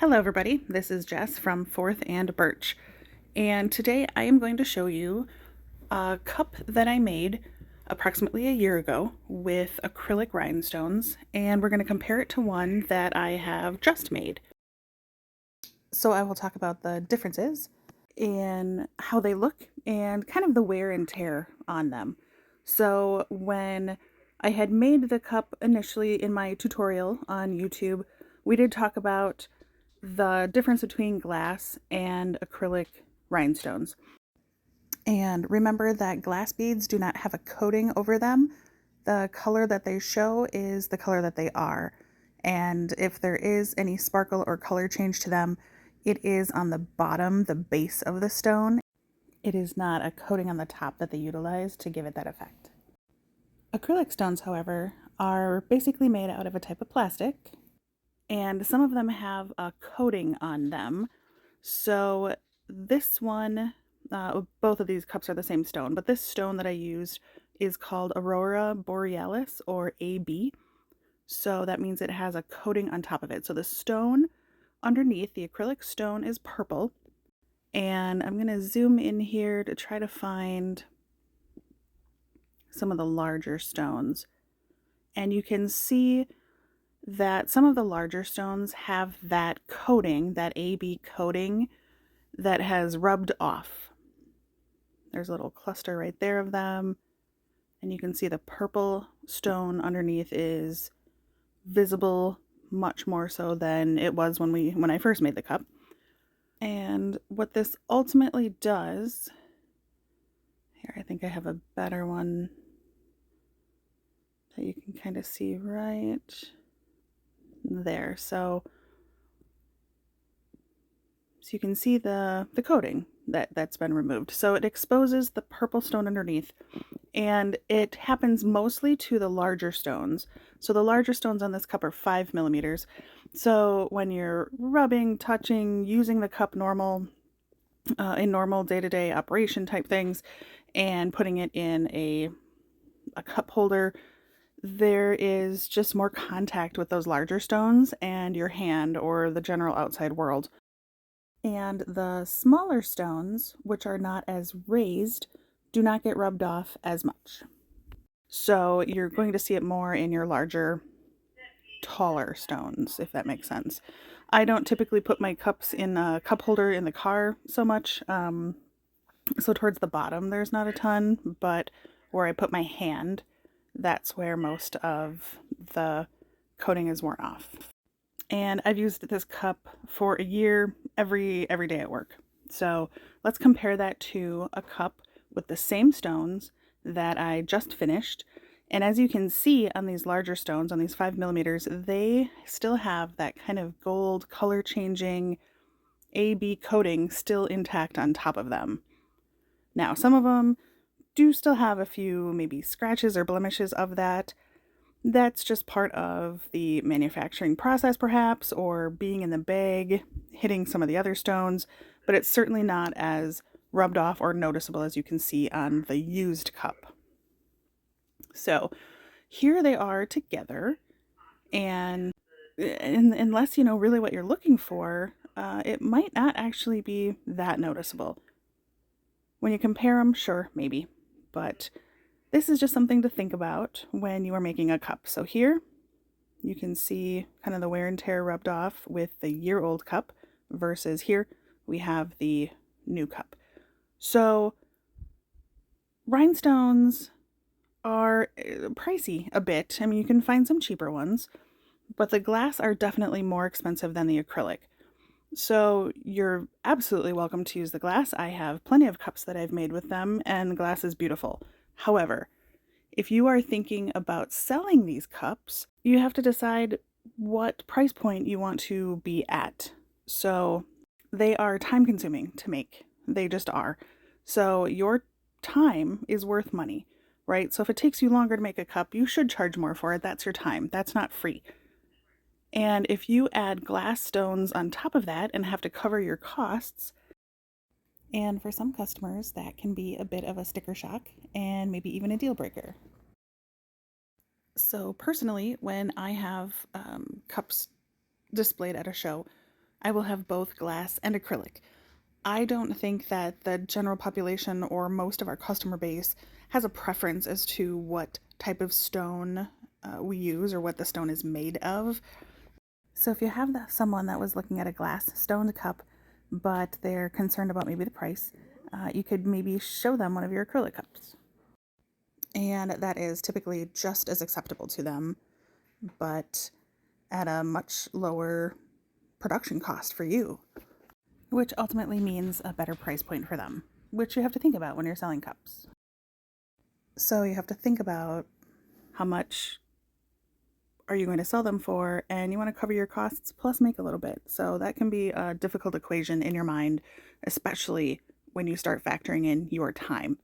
Hello everybody, this is Jess from Fourth and Birch, and today I am going to show you a cup that I made approximately a year ago with acrylic rhinestones, and we're going to compare it to one that I have just made. So I will talk about the differences in how they look and kind of the wear and tear on them. So when I had made the cup initially in my tutorial on YouTube, we did talk about the difference between glass and acrylic rhinestones. And remember that glass beads do not have a coating over them. The color that they show is the color that they are. And if there is any sparkle or color change to them, it is on the bottom, the base of the stone. It is not a coating on the top that they utilize to give it that effect. Acrylic stones, however, are basically made out of a type of plastic, and some of them have a coating on them. So this one, both of these cups are the same stone, but this stone that I used is called Aurora Borealis, or AB. So that means it has a coating on top of it. So the stone underneath, the acrylic stone, is purple. And I'm going to zoom in here to try to find some of the larger stones. And you can see that some of the larger stones have that coating, that AB coating, that has rubbed off. There's a little cluster right there of them, and you can see the purple stone underneath is visible much more so than it was when I first made the cup. And what this ultimately does, here I think I have a better one that you can kind of see right there. So you can see the coating that's been removed. So it exposes the purple stone underneath, and it happens mostly to the larger stones. So the larger stones on this cup are 5 millimeters. So when you're rubbing, touching, using the cup in normal day-to-day operation type things, and putting it in a cup holder, there is just more contact with those larger stones and your hand or the general outside world. And the smaller stones, which are not as raised, do not get rubbed off as much. So you're going to see it more in your larger, taller stones, if that makes sense. I don't typically put my cups in a cup holder in the car so much. So towards the bottom, there's not a ton, but where I put my hand, that's where most of the coating is worn off. And I've used this cup for a year every day at work. So let's compare that to a cup with the same stones that I just finished. And as you can see on these larger stones, on these 5 millimeters, they still have that kind of gold color changing AB coating still intact on top of them. Now, some of them do still have a few maybe scratches or blemishes of that. That's just part of the manufacturing process, perhaps, or being in the bag, hitting some of the other stones, but it's certainly not as rubbed off or noticeable as you can see on the used cup. So here they are together, and unless you know really what you're looking for, it might not actually be that noticeable. When you compare them, sure, maybe, but this is just something to think about when you are making a cup. So here you can see kind of the wear and tear rubbed off with the year-old cup versus here we have the new cup. So rhinestones are pricey a bit. I mean, you can find some cheaper ones, but the glass are definitely more expensive than the acrylic. So you're absolutely welcome to use the glass. I have plenty of cups that I've made with them, and the glass is beautiful. However, if you are thinking about selling these cups, you have to decide what price point you want to be at. So they are time consuming to make. They just are. So your time is worth money, right? So if it takes you longer to make a cup, you should charge more for it. That's your time. That's not free. And if you add glass stones on top of that and have to cover your costs, and for some customers, that can be a bit of a sticker shock and maybe even a deal breaker. So personally, when I have cups displayed at a show, I will have both glass and acrylic. I don't think that the general population or most of our customer base has a preference as to what type of stone we use or what the stone is made of. So if you have someone that was looking at a glass stoned cup, but they're concerned about maybe the price, you could maybe show them one of your acrylic cups. And that is typically just as acceptable to them, but at a much lower production cost for you, which ultimately means a better price point for them, which you have to think about when you're selling cups. So you have to think about how much are you going to sell them for, and you want to cover your costs plus make a little bit. So that can be a difficult equation in your mind, especially when you start factoring in your time.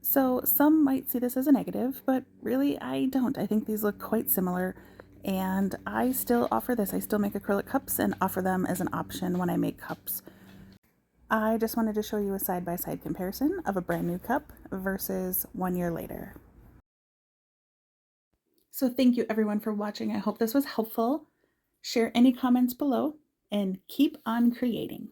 So some might see this as a negative, but really I don't. I think these look quite similar, and I still offer this. I still make acrylic cups and offer them as an option when I make cups. I just wanted to show you a side-by-side comparison of a brand new cup versus 1 year later. So thank you everyone for watching. I hope this was helpful. Share any comments below and keep on creating.